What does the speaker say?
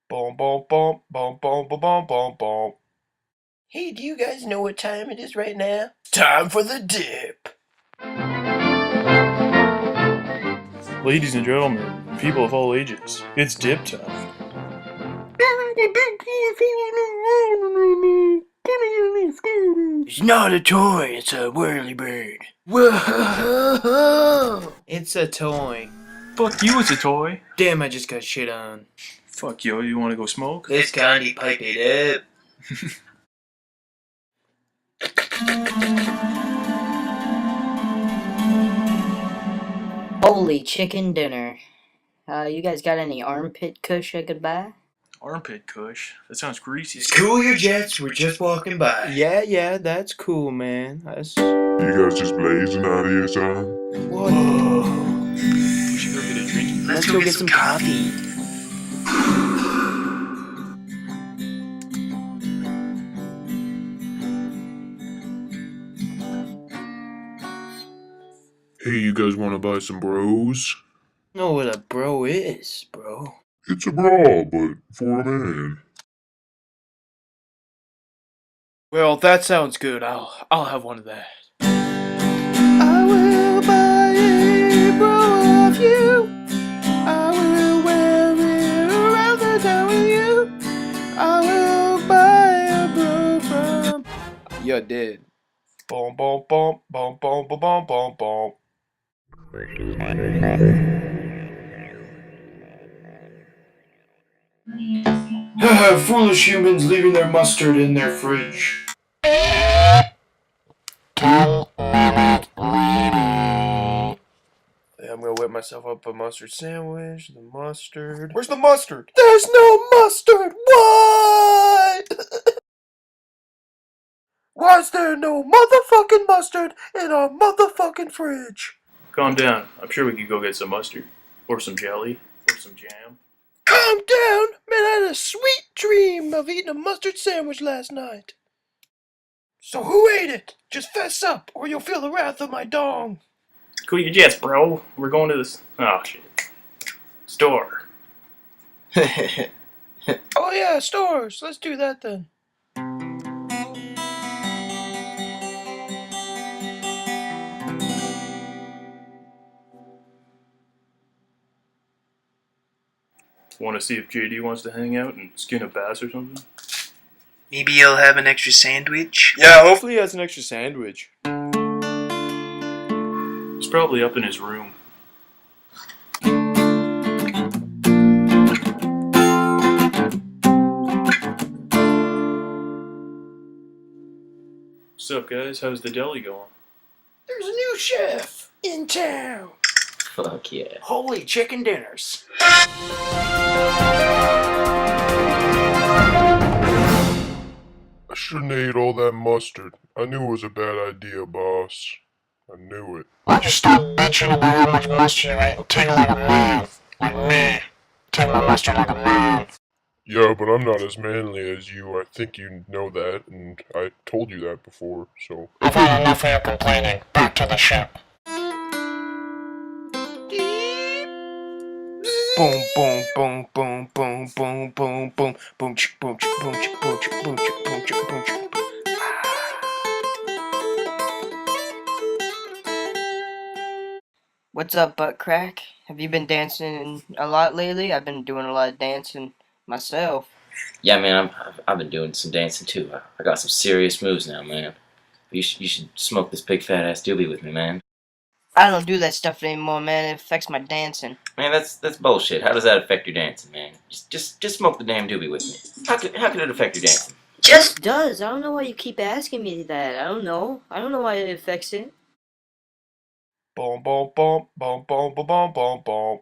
Boom, boom, boom, boom, boom, boom, boom, boom, boom. Hey, do you guys know what time it is right now? Time for the dip. Ladies and gentlemen, people of all ages, it's dip time. It's not a toy, it's a whirly bird. Whoa! It's a toy. Fuck you, it's a toy. Damn, I just got shit on. Fuck yo, you wanna go smoke? This candy pipe it up. Holy chicken dinner. You guys got any armpit kush I could buy? Armpit kush? That sounds greasy. Cool your jets, we're just walking by. Yeah, that's cool, man. That's... You guys just blazing out here, son? What? We should go get a drink. Let's go get some coffee. Hey, you guys want to buy some bros? Know what a bro is, bro. It's a bra, but for a man. Well, that sounds good. I'll have one of that. I will buy a bro of you. I will wear it around the town with you. I will buy a bro from... You're dead. Boom, boom, boom, boom, boom, boom, boom, boom, boom. Foolish humans leaving their mustard in their fridge. I'm gonna whip myself up a mustard sandwich. The mustard. Where's the mustard? There's no mustard! What? Why is there no motherfucking mustard in our motherfucking fridge? Calm down. I'm sure we could go get some mustard. Or some jelly. Or some jam. Calm down! Man, I had a sweet dream of eating a mustard sandwich last night. So who ate it? Just fess up, or you'll feel the wrath of my dong. Cool your jets, bro. We're going to this. Oh, shit. Store. Oh yeah, stores. Let's do that then. Want to see if JD wants to hang out and skin a bass or something? Maybe you'll have an extra sandwich? Yeah, hopefully he has an extra sandwich. He's probably up in his room. What's up, guys? How's the deli going? There's a new chef in town. Fuck yeah. Holy chicken dinners. I shouldn't have ate all that mustard. I knew it was a bad idea, boss. I knew it. Why'd you stop bitching about how much mustard you ate and take it like a man? Like me. Take my mustard like a man. Yeah, but I'm not as manly as you. I think you know that, and I told you that before, so... I've had enough of your complaining. Back to the ship. Boom, boom, boom, boom, boom, boom, boom, boom, boom, chick, boom, chick, boom, chick, boom, chick, boom, chick, boom, chick, boom, chick. What's up, butt crack? Have you been dancing a lot lately? I've been doing a lot of dancing myself. Yeah, man, I've been doing some dancing too. I got some serious moves now, man. You should smoke this big fat ass doobie with me, man. I don't do that stuff anymore, man. It affects my dancing. Man, that's bullshit. How does that affect your dancing, man? Just smoke the damn doobie with me. How could it affect your dancing? Just does. I don't know why you keep asking me that. I don't know. I don't know why it affects it. Boom, boom, boom, boom, boom, boom, boom, boom, boom.